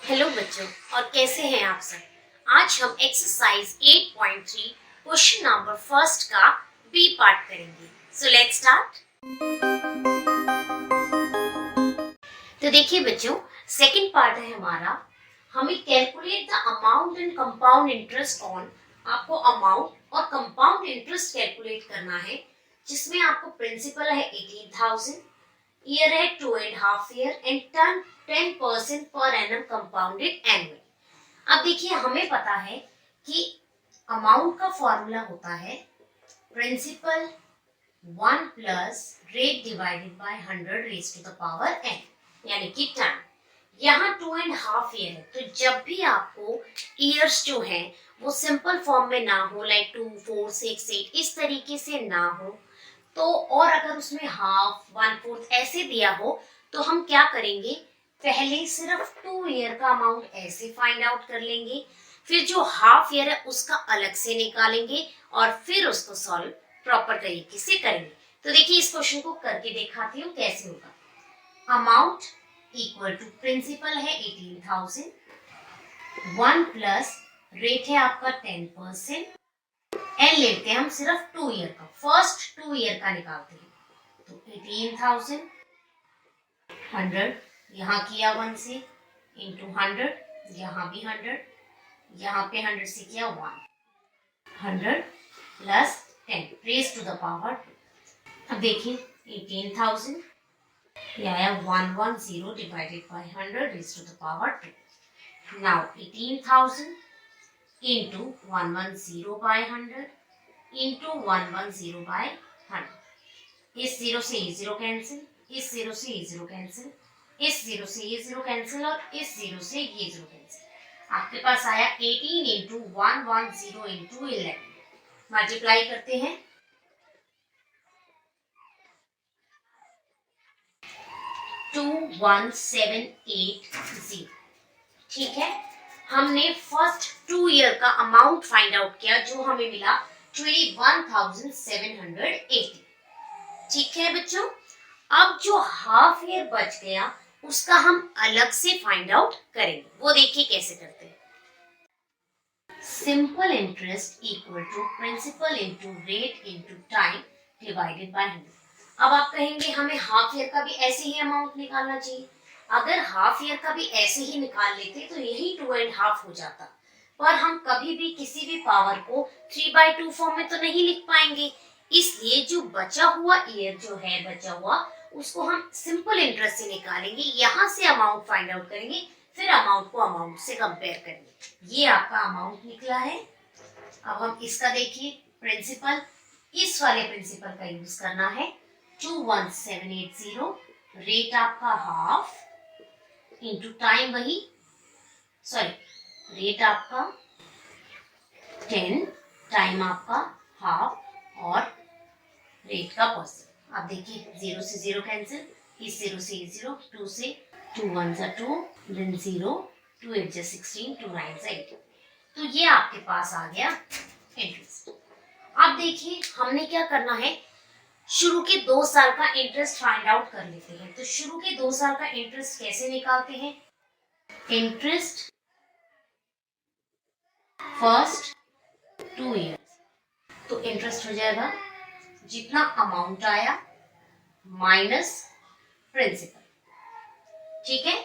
Hello बच्चों, और कैसे हैं आप सब। आज हम एक्सरसाइज 8.3 क्वेश्चन नंबर फर्स्ट का बी पार्ट करेंगे। So let's start. तो देखिए बच्चों, सेकंड पार्ट है हमारा। हमें calculate the amount and compound interest on. आपको अमाउंट और कंपाउंड इंटरेस्ट कैलकुलेट करना है, जिसमें आपको प्रिंसिपल है 18,000, ईयर है 2.5 year and 10% per annum compounded annually. अब देखिए, हमें पता है कि अमाउंट का फॉर्मूला होता है principal 1 plus rate divided by 100 raise to the power n, यानी कि टाइम। यहाँ 2.5 ईयर है, तो जब भी आपको ईयर्स जो है वो सिंपल फॉर्म में ना हो, लाइक 2, 4, 6, 8 इस तरीके से ना हो, तो और अगर उसमें हाफ 1/4 ऐसे दिया हो, तो हम क्या करेंगे, पहले सिर्फ 2 ईयर का अमाउंट ऐसे फाइंड आउट कर लेंगे, फिर जो हाफ ईयर है उसका अलग से निकालेंगे और फिर उसको सॉल्व प्रॉपर तरीके से करेंगे। तो देखिए, इस क्वेश्चन को करके दिखाती हूँ कैसे होगा। अमाउंट इक्वल टू प्रिंसिपल है 18,000, 1 प्लस रेट है आपका 10%, एन लेते हैं हम सिर्फ 2 ईयर का, फर्स्ट 2 ईयर का निकालते हैं। तो 18,000 100 यहाँ किया 1 से इंटू 100, यहाँ भी 100, यहाँ पे 100 से किया 100 plus 10 raise to the power. अब देखिए 18,000 ये आया 110 divided by 100 raise to the power 2। Now 18,000 into 110 by 100 into 110 by 100। इस जीरो से ये जीरो कैंसिल, इस जीरो से ये जीरो कैंसिल, इस जीरो से ये जीरो कैंसिल और इस जीरो से ये जीरो कैंसिल। आपके पास आया 18 इंटू 110 इंटू 11। मल्टीप्लाई करते हैं, 21780। ठीक है, हमने फर्स्ट 2 ईयर का अमाउंट फाइंड आउट किया, जो हमें मिला 21,780। ठीक है बच्चों, अब जो हाफ ईयर बच गया उसका हम अलग से फाइंड आउट करेंगे। वो देखिए कैसे करते हैं। Simple interest equal to principal into rate into time divided by 100। अब आप कहेंगे हमें हाफ ईयर का भी ऐसे ही अमाउंट निकालना चाहिए। अगर हाफ ईयर का भी ऐसे ही निकाल लेते तो यही 2.5 हो जाता, पर हम कभी भी किसी भी पावर को 3/2 फॉर्म में तो नहीं लिख पाएंगे। इसलिए जो बचा हुआ ईयर जो है बचा हुआ, उसको हम सिंपल इंटरेस्ट से निकालेंगे, यहाँ से अमाउंट फाइंड आउट करेंगे, फिर अमाउंट को अमाउंट से कंपेयर करेंगे। ये आपका अमाउंट निकला है। अब हम इसका देखिए, प्रिंसिपल, इस वाले प्रिंसिपल का यूज करना है। 21780 रेट आपका हाफ इंटू टाइम वही, सॉरी रेट आपका 10, टाइम आपका हाफ और रेट का परसेंट। आप देखिए 0 से 0 कैंसिल, इस 0 से 0, 2 से 2 1 2, देन 0, 2 8 16, 2 9 8। तो ये आपके पास आ गया इंटरेस्ट। अब देखिए हमने क्या करना है, शुरू के 2 साल का इंटरेस्ट फाइंड आउट कर लेते हैं। तो शुरू के 2 साल का इंटरेस्ट कैसे निकालते हैं, इंटरेस्ट फर्स्ट 2 ईयर्स, तो इंटरेस्ट हो जाएगा जितना अमाउंट आया माइनस प्रिंसिपल। ठीक है,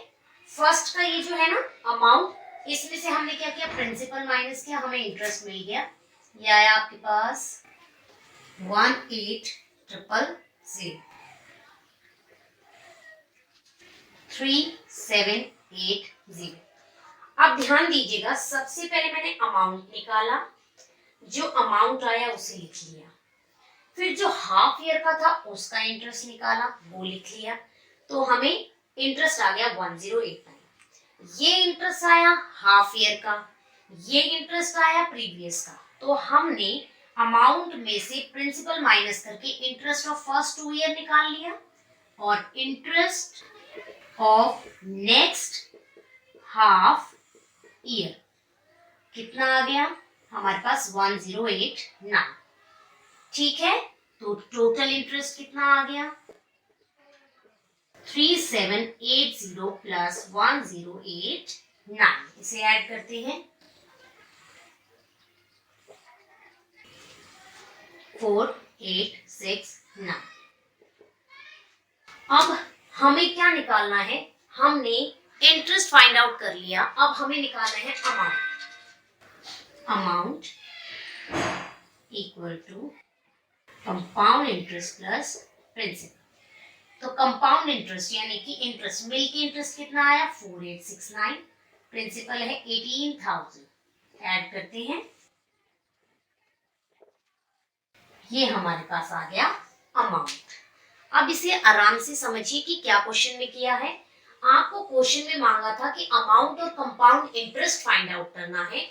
फर्स्ट का ये जो है ना अमाउंट, इसमें से हमने क्या किया, प्रिंसिपल माइनस किया, हमें इंटरेस्ट मिल गया। ये आया आपके पास 18,000 3780। अब ध्यान दीजिएगा, सबसे पहले मैंने अमाउंट निकाला, जो अमाउंट आया उसे लिख लिया, फिर जो हाफ ईयर का था उसका इंटरेस्ट निकाला, वो लिख लिया, तो हमें इंटरेस्ट आ गया 1089। ये इंटरेस्ट आया हाफ ईयर का, ये इंटरेस्ट आया प्रीवियस का। तो हमने अमाउंट में से प्रिंसिपल माइनस करके इंटरेस्ट ऑफ फर्स्ट 2 ईयर निकाल लिया, और interest of next half year कितना आ गया हमारे पास, 1089। ठीक है, तो टोटल इंटरेस्ट कितना आ गया, 3780 प्लस 108 9, इसे ऐड करते हैं 4, 8, 6, 9। अब हमें क्या निकालना है, हमने इंटरेस्ट फाइंड आउट कर लिया, अब हमें निकालना है amount equal to compound interest plus principal. तो कंपाउंड इंटरेस्ट यानी कि इंटरेस्ट, मिल के इंटरेस्ट कितना आया 4869, प्रिंसिपल है 18,000, ऐड करते हैं, ये हमारे पास आ गया अमाउंट। अब इसे आराम से समझिए कि क्या क्वेश्चन में किया है। आपको क्वेश्चन में मांगा था कि अमाउंट और कंपाउंड इंटरेस्ट फाइंड आउट करना है।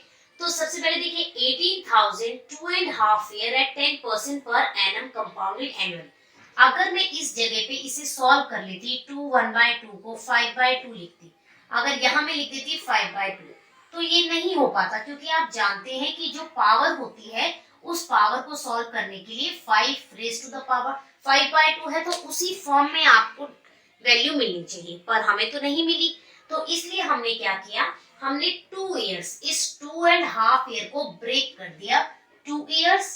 तो सबसे पहले देखिए 18,000 2.5 year eight 10% per annum compounded annual. अगर मैं इस जगह पे इसे सॉल्व कर लेती 2 1/2 को 5/2 लिखती, अगर यहाँ मैं लिख देती 5/2, तो ये नहीं हो पाता, क्योंकि आप जानते हैं कि जो पावर होती है उस पावर को सॉल्व करने के लिए 5 रेज़ टू द पावर 5/2 है, तो उसी फॉर्म में आपको वैल्यू मिलनी चाहिए, पर हमें तो नहीं मिली। तो इसलिए हमने क्या किया, हमने 2 इयर्स, इस 2.5 ईयर को ब्रेक कर दिया 2 इयर्स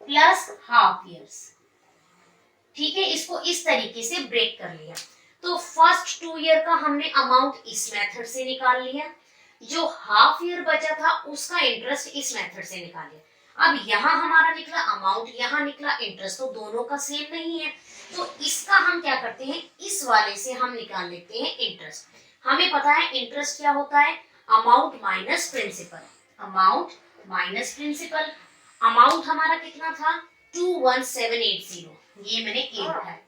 प्लस हाफ इयर्स। ठीक है, इसको इस तरीके से ब्रेक कर लिया। तो फर्स्ट 2 ईयर का हमने अमाउंट इस मेथड से निकाल लिया, जो हाफ ईयर बचा था उसका इंटरेस्ट इस मेथड से निकाल लिया। अब यहाँ हमारा निकला अमाउंट, यहाँ निकला इंटरेस्ट, तो दोनों का सेम नहीं है, तो इसका हम क्या करते हैं, इस वाले से हम निकाल लेते हैं इंटरेस्ट। हमें पता है इंटरेस्ट क्या होता है, amount minus principal, amount minus principal. Amount हमारा कितना था 21780, ये मैंने ए लिखा है,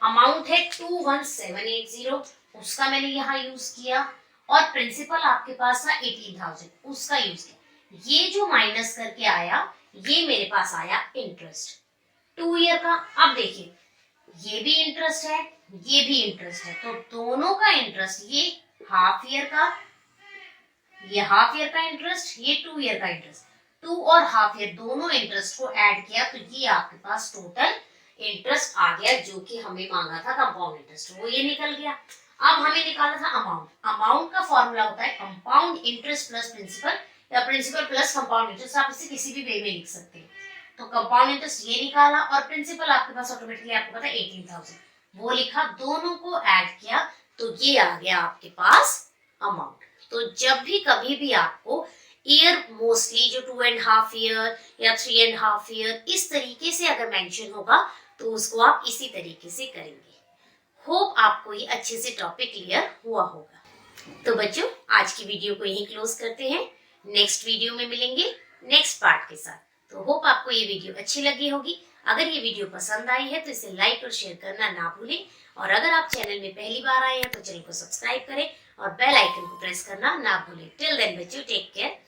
अमाउंट है 21780, उसका मैंने यहाँ यूज किया, और प्रिंसिपल आपके पास था 18,000, उसका यूज किया। ये जो माइनस करके आया, ये मेरे पास आया इंटरेस्ट 2 ईयर का। अब देखिए ये भी इंटरेस्ट है, ये भी इंटरेस्ट है, तो दोनों का इंटरेस्ट, ये हाफ ईयर का, ये हाफ ईयर का इंटरेस्ट, ये 2 ईयर का इंटरेस्ट, 2 और हाफ ईयर दोनों इंटरेस्ट को ऐड किया, तो ये आपके पास टोटल इंटरेस्ट आ गया, जो कि हमें मांगा था कंपाउंड इंटरेस्ट, वो ये निकल गया। अब हमें निकालना था अमाउंट। अमाउंट का फॉर्मूला होता है कंपाउंड इंटरेस्ट प्लस प्रिंसिपल, या प्रिंसिपल प्लस कंपाउंड इंटरेस्ट, आप इसे किसी भी वे में लिख सकते हैं। तो कंपाउंड इंटरेस्ट ये निकाला, और प्रिंसिपल आपके पास ऑटोमेटिकली आपको पता है 18,000, वो लिखा, दोनों को ऐड किया, तो ये आ गया आपके पास अमाउंट। तो जब भी कभी भी आपको ईयर, मोस्टली जो 2.5 ईयर या 3.5 ईयर इस तरीके से अगर मेंशन होगा, तो उसको आप इसी तरीके से करेंगे। होप आपको ये अच्छे से टॉपिक क्लियर हुआ होगा। तो बच्चों, आज की वीडियो को यहीं क्लोज करते हैं, नेक्स्ट वीडियो में मिलेंगे नेक्स्ट पार्ट के साथ। तो होप आपको ये वीडियो अच्छी लगी होगी। अगर ये वीडियो पसंद आई है तो इसे लाइक और शेयर करना ना भूलें, और अगर आप चैनल में पहली बार आए हैं तो चैनल को सब्सक्राइब करें और बेल आइकन को प्रेस करना ना भूलें। टिल देन बच्चों, टेक केयर।